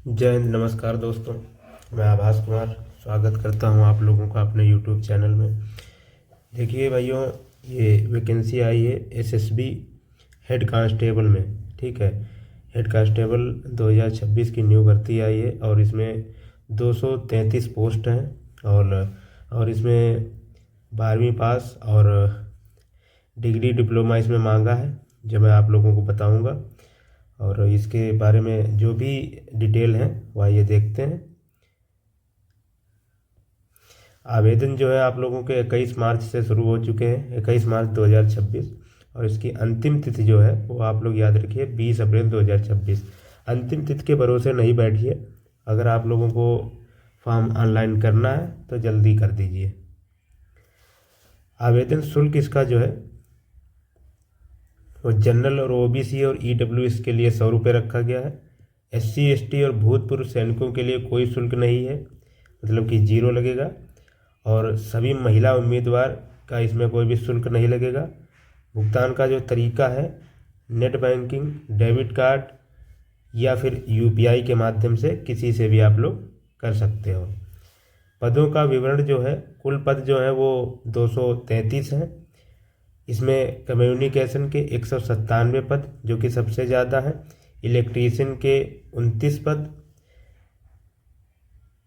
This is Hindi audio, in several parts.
जय हिंद। नमस्कार दोस्तों, मैं आभास कुमार स्वागत करता हूं आप लोगों का अपने यूट्यूब चैनल में। देखिए भाइयों, ये वैकेंसी आई है एसएसबी हेड कांस्टेबल में। ठीक है, हेड कांस्टेबल 2026 की न्यू भर्ती आई है और इसमें 233 पोस्ट हैं और इसमें 12वीं पास और डिग्री डिप्लोमा इसमें मांगा है, जो मैं आप लोगों को बताऊंगा। और इसके बारे में जो भी डिटेल है वह ये देखते हैं। आवेदन जो है आप लोगों के 21 मार्च से शुरू हो चुके हैं, 21 मार्च 2026। और इसकी अंतिम तिथि जो है वो आप लोग याद रखिए 20 अप्रैल 2026। अंतिम तिथि के भरोसे नहीं बैठिए। अगर आप लोगों को फॉर्म ऑनलाइन करना है तो जल्दी कर दीजिए। आवेदन शुल्क इसका जो है वो जनरल और ओबीसी और ईडब्ल्यूएस के लिए 100 रुपये रखा गया है। एससी एसटी और भूतपूर्व सैनिकों के लिए कोई शुल्क नहीं है, मतलब कि 0 लगेगा। और सभी महिला उम्मीदवार का इसमें कोई भी शुल्क नहीं लगेगा। भुगतान का जो तरीका है, नेट बैंकिंग, डेबिट कार्ड या फिर यूपीआई के माध्यम से किसी से भी आप लोग कर सकते हो। पदों का विवरण जो है, कुल पद जो है वो 233 हैं। इसमें कम्युनिकेशन के 197 पद जो कि सबसे ज़्यादा है, इलेक्ट्रीशियन के 29 पद,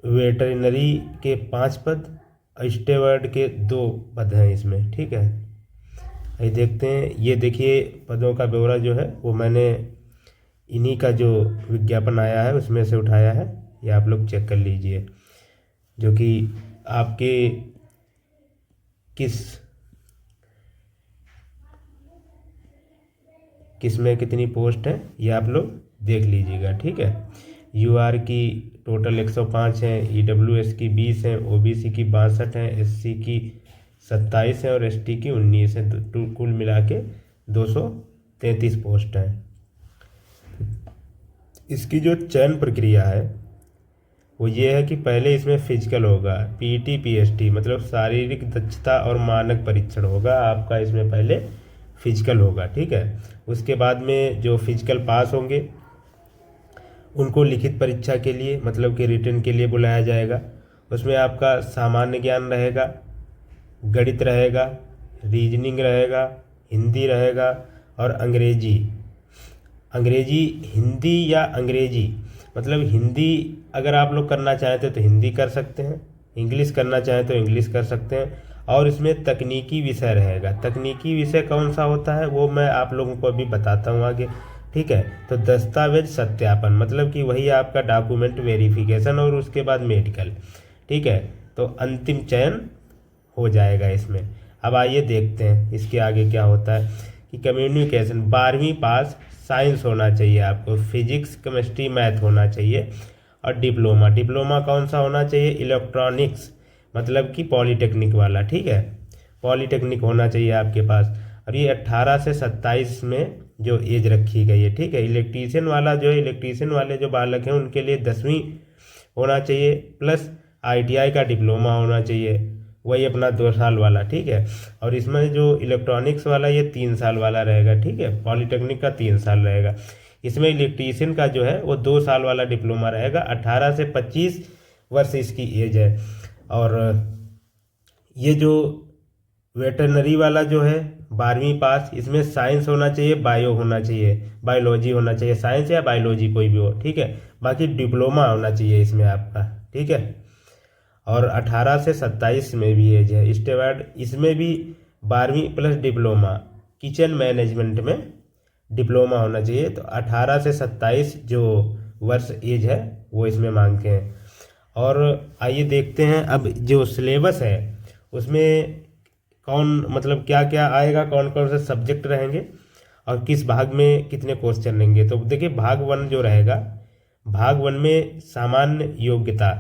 वेटरिनरी के 5 पद, स्टेवर्ड के 2 पद हैं इसमें। ठीक है, ये देखते हैं। ये देखिए पदों का ब्यौरा जो है वो मैंने इन्हीं का जो विज्ञापन आया है उसमें से उठाया है, ये आप लोग चेक कर लीजिए। जो कि आपके किस में कितनी पोस्ट है ये आप लोग देख लीजिएगा। ठीक है, यूआर की टोटल 105 हैं, ईडब्ल्यूएस की 20 हैं, ओबीसी की 62 हैं, एससी की 27 हैं और एसटी की 19 हैं। कुल मिला के 233 पोस्ट हैं। इसकी जो चयन प्रक्रिया है वो ये है कि पहले इसमें फिजिकल होगा, पीटी पीएसटी मतलब शारीरिक दक्षता और मानक परीक्षण होगा आपका। इसमें पहले फिजिकल होगा। ठीक है, उसके बाद में जो फिजिकल पास होंगे उनको लिखित परीक्षा के लिए मतलब कि रिटन के लिए बुलाया जाएगा। उसमें आपका सामान्य ज्ञान रहेगा, गणित रहेगा, रीजनिंग रहेगा, हिंदी रहेगा और अंग्रेजी। हिंदी या अंग्रेजी मतलब हिंदी अगर आप लोग करना चाहते तो हिंदी कर सकते हैं, इंग्लिश करना चाहें तो इंग्लिश कर सकते हैं। और इसमें तकनीकी विषय रहेगा। तकनीकी विषय कौन सा होता है वो मैं आप लोगों को अभी बताता हूँ आगे। ठीक है, तो दस्तावेज सत्यापन मतलब कि वही आपका डॉक्यूमेंट वेरिफिकेशन और उसके बाद मेडिकल। ठीक है, तो अंतिम चयन हो जाएगा इसमें। अब आइए देखते हैं इसके आगे क्या होता है कि कम्युनिकेशन 12वीं पास, साइंस होना चाहिए आपको, फिजिक्स केमिस्ट्री मैथ होना चाहिए। और डिप्लोमा कौन सा होना चाहिए? इलेक्ट्रॉनिक्स मतलब कि पॉलीटेक्निक वाला। ठीक है, पॉलीटेक्निक होना चाहिए आपके पास। और ये 18 से 27 में जो एज रखी गई है। ठीक है, इलेक्ट्रीशियन वाले जो बालक हैं उनके लिए 10वीं होना चाहिए प्लस आईटीआई का डिप्लोमा होना चाहिए, वही अपना 2 साल वाला। ठीक है, और इसमें जो इलेक्ट्रॉनिक्स वाला ये 3 साल वाला रहेगा। ठीक है, पॉलीटेक्निक का 3 साल रहेगा। इसमें इलेक्ट्रीशियन का जो है वो 2 साल वाला डिप्लोमा रहेगा। 18 से 25 वर्ष इसकी एज है। और ये जो वेटरनरी वाला जो है 12वीं पास, इसमें साइंस होना चाहिए, बायोलॉजी होना चाहिए, साइंस या बायोलॉजी कोई भी हो। ठीक है, बाकी डिप्लोमा होना चाहिए इसमें आपका। ठीक है, और 18 से 27 में भी एज है। स्टेवर्ड इसमें भी 12वीं प्लस डिप्लोमा, किचन मैनेजमेंट में डिप्लोमा होना चाहिए। तो 18 से 27 जो वर्ष एज है वो इसमें मांगते हैं। और आइए देखते हैं अब जो सिलेबस है उसमें कौन मतलब क्या क्या आएगा, कौन कौन से सब्जेक्ट रहेंगे और किस भाग में कितने क्वेश्चन रहेंगे। तो देखिए भाग 1 जो रहेगा, भाग 1 में सामान्य योग्यता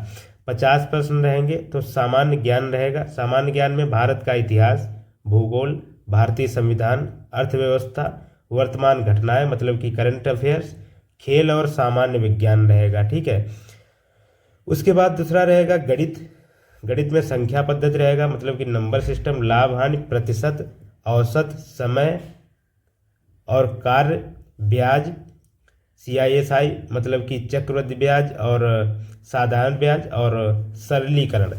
50% रहेंगे। तो सामान्य ज्ञान रहेगा। सामान्य ज्ञान में भारत का इतिहास, भूगोल, भारतीय संविधान, अर्थव्यवस्था, वर्तमान घटनाएं मतलब कि करंट अफेयर्स, खेल और सामान्य विज्ञान रहेगा। ठीक है, उसके बाद दूसरा रहेगा गणित में संख्या पद्धति रहेगा मतलब कि नंबर सिस्टम, लाभ हानि, प्रतिशत, औसत, समय और कार्य, ब्याज, CISI मतलब कि चक्रवृद्धि ब्याज और साधारण ब्याज और सरलीकरण।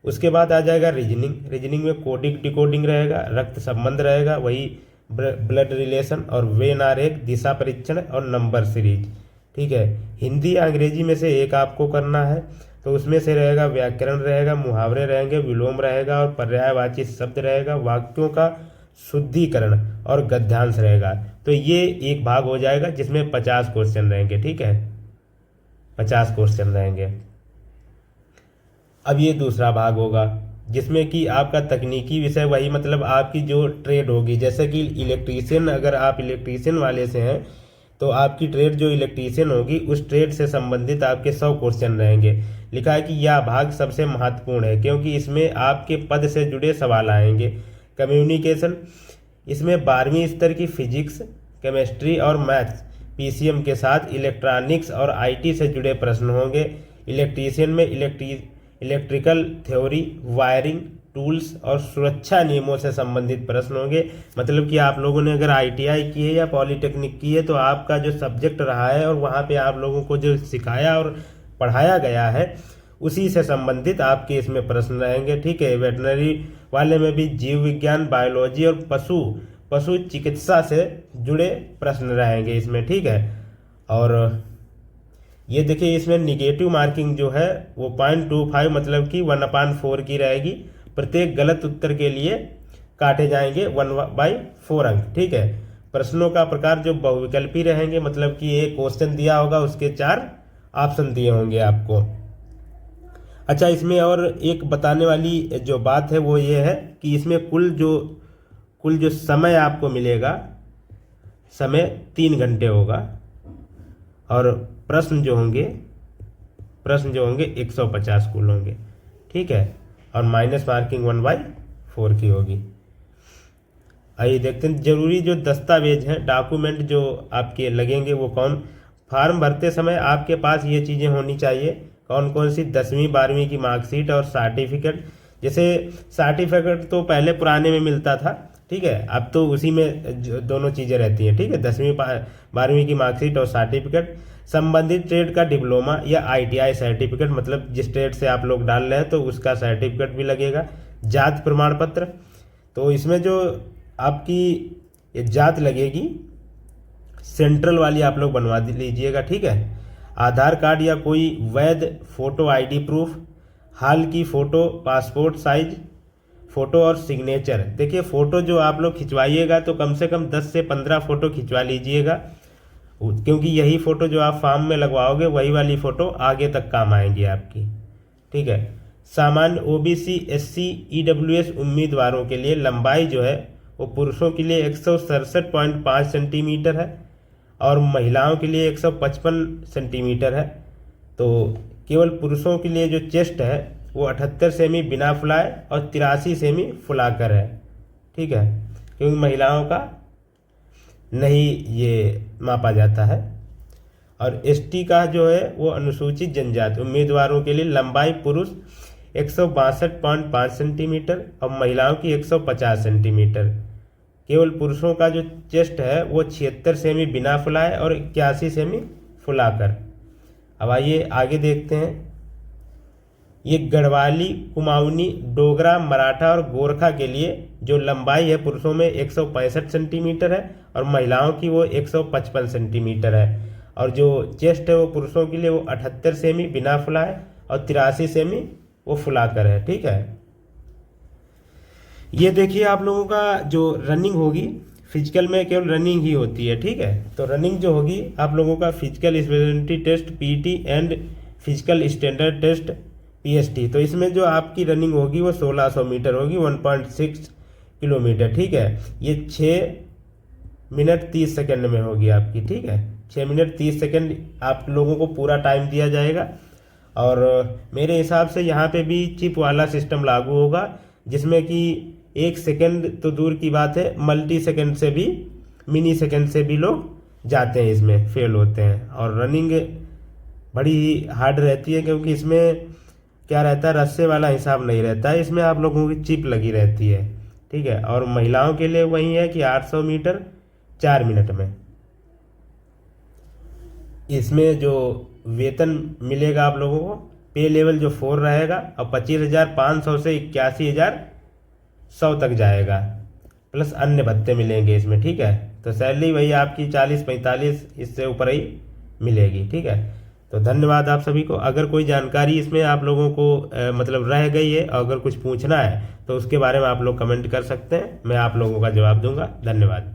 उसके बाद आ जाएगा रीजनिंग में कोडिंग डिकोडिंग रहेगा, रक्त संबंध रहेगा, वही ब्लड रिलेशन और वेन आरेख, दिशा परीक्षण और नंबर सीरीज। ठीक है, हिंदी या अंग्रेजी में से एक आपको करना है। तो उसमें से रहेगा व्याकरण रहेगा, मुहावरे रहेंगे, विलोम रहेगा और पर्यायवाची शब्द रहेगा, वाक्यों का शुद्धिकरण और गद्यांश रहेगा। तो ये एक भाग हो जाएगा जिसमें 50 क्वेश्चन रहेंगे। ठीक है, 50 क्वेश्चन रहेंगे। अब ये दूसरा भाग होगा जिसमें कि आपका तकनीकी विषय, वही मतलब आपकी जो ट्रेड होगी, जैसे कि इलेक्ट्रीशियन, अगर आप इलेक्ट्रीशियन वाले से हैं तो आपकी ट्रेड जो इलेक्ट्रीशियन होगी उस ट्रेड से संबंधित आपके 100 क्वेश्चन रहेंगे। लिखा है कि यह भाग सबसे महत्वपूर्ण है क्योंकि इसमें आपके पद से जुड़े सवाल आएंगे। कम्युनिकेशन, इसमें 12वीं स्तर की फिजिक्स, केमिस्ट्री और मैथ्स PCM के साथ इलेक्ट्रॉनिक्स और IT से जुड़े प्रश्न होंगे। इलेक्ट्रीशियन में इलेक्ट्रिकल थ्योरी, वायरिंग, टूल्स और सुरक्षा नियमों से संबंधित प्रश्न होंगे। मतलब कि आप लोगों ने अगर ITI की है या पॉलिटेक्निक की है तो आपका जो सब्जेक्ट रहा है और वहाँ पे आप लोगों को जो सिखाया और पढ़ाया गया है उसी से संबंधित आपके इसमें प्रश्न रहेंगे। ठीक है, वेटनरी वाले में भी जीव विज्ञान, बायोलॉजी और पशु चिकित्सा से जुड़े प्रश्न रहेंगे इसमें। ठीक है, और ये देखिए इसमें निगेटिव मार्किंग जो है वो 0.25 मतलब कि 1/4 की रहेगी। प्रत्येक गलत उत्तर के लिए काटे जाएंगे 1/4 अंक। ठीक है, प्रश्नों का प्रकार जो बहुविकल्पी रहेंगे, मतलब कि एक क्वेश्चन दिया होगा उसके 4 ऑप्शन दिए होंगे आपको। अच्छा, इसमें और एक बताने वाली जो बात है वो ये है कि इसमें कुल जो समय आपको मिलेगा, समय 3 घंटे होगा और प्रश्न जो होंगे 150 कुल होंगे। ठीक है, और माइनस मार्किंग 1/4 की होगी। आइए देखते हैं जरूरी जो दस्तावेज हैं, डॉक्यूमेंट जो आपके लगेंगे वो कौन। फॉर्म भरते समय आपके पास ये चीज़ें होनी चाहिए। कौन कौन सी? 10वीं 12वीं की मार्कशीट और सर्टिफिकेट। जैसे सर्टिफिकेट तो पहले पुराने में मिलता था, ठीक है, अब तो उसी में दोनों चीज़ें रहती हैं। ठीक है, 10वीं 12वीं की मार्कशीट और सर्टिफिकेट। संबंधित ट्रेड का डिप्लोमा या ITI सर्टिफिकेट, मतलब जिस ट्रेड से आप लोग डाल रहे हैं तो उसका सर्टिफिकेट भी लगेगा। जात प्रमाण पत्र, तो इसमें जो आपकी ये जात लगेगी सेंट्रल वाली आप लोग बनवा लीजिएगा। ठीक है, आधार कार्ड या कोई वैध फोटो ID प्रूफ, हाल की फ़ोटो, पासपोर्ट साइज फ़ोटो और सिग्नेचर। देखिए फ़ोटो जो आप लोग खिंचवाइएगा तो कम से कम 10 से 15 फ़ोटो खिंचवा लीजिएगा, क्योंकि यही फ़ोटो जो आप फॉर्म में लगवाओगे वही वाली फ़ोटो आगे तक काम आएंगी आपकी। ठीक है, सामान्य OBC SC EWS उम्मीदवारों के लिए लंबाई जो है वो पुरुषों के लिए 167.5 सेंटीमीटर है और महिलाओं के लिए 155 सेंटीमीटर है। तो केवल पुरुषों के लिए जो चेस्ट है वो 78 सेमी बिना फुलाए और 83 सेमी फुलाकर है। ठीक है, क्योंकि महिलाओं का नहीं ये मापा जाता है। और ST का जो है वो अनुसूचित जनजाति उम्मीदवारों के लिए लंबाई पुरुष 162.5 सेंटीमीटर और महिलाओं की 150 सेंटीमीटर। केवल पुरुषों का जो चेस्ट है वो 76 सेमी बिना फुलाए और 81 सेमी फुलाकर। अब आइए आगे देखते हैं। ये गढ़वाली, कुमाऊनी, डोगरा, मराठा और गोरखा के लिए जो लंबाई है पुरुषों में 165 सेंटीमीटर है और महिलाओं की वो 155 सेंटीमीटर है। और जो चेस्ट है वो पुरुषों के लिए वो 78 सेमी बिना फुलाए और 83 सेमी वो फुलाकर है। ठीक है, ये देखिए आप लोगों का जो रनिंग होगी, फिजिकल में केवल रनिंग ही होती है। ठीक है, तो रनिंग जो होगी आप लोगों का physical speciality test PT and physical standard test PST। तो इसमें जो आपकी रनिंग होगी वो 1600 मीटर होगी, 1.6 किलोमीटर। ठीक है, ये 6 मिनट 30 सेकंड में होगी आपकी। ठीक है, 6 मिनट 30 सेकंड आप लोगों को पूरा टाइम दिया जाएगा। और मेरे हिसाब से यहाँ पे भी चिप वाला सिस्टम लागू होगा, जिसमें कि 1 सेकंड तो दूर की बात है, मल्टी सेकंड से भी, मिनी सेकंड से भी लोग जाते हैं, इसमें फेल होते हैं। और रनिंग बड़ी ही हार्ड रहती है क्योंकि इसमें क्या रहता है, रस्से वाला हिसाब नहीं रहता है, इसमें आप लोगों की चिप लगी रहती है। ठीक है, और महिलाओं के लिए वही है कि 800 मीटर 4 मिनट में। इसमें जो वेतन मिलेगा आप लोगों को, पे लेवल जो 4 रहेगा और 25,500 से 81,100 तक जाएगा, प्लस अन्य भत्ते मिलेंगे इसमें, ठीक है। तो सैलरी वही आपकी 40-45 इससे ऊपर ही मिलेगी, ठीक है। तो धन्यवाद आप सभी को। अगर कोई जानकारी इसमें आप लोगों को मतलब रह गई है, अगर कुछ पूछना है तो उसके बारे में आप लोग कमेंट कर सकते हैं, मैं आप लोगों का जवाब दूंगा। धन्यवाद।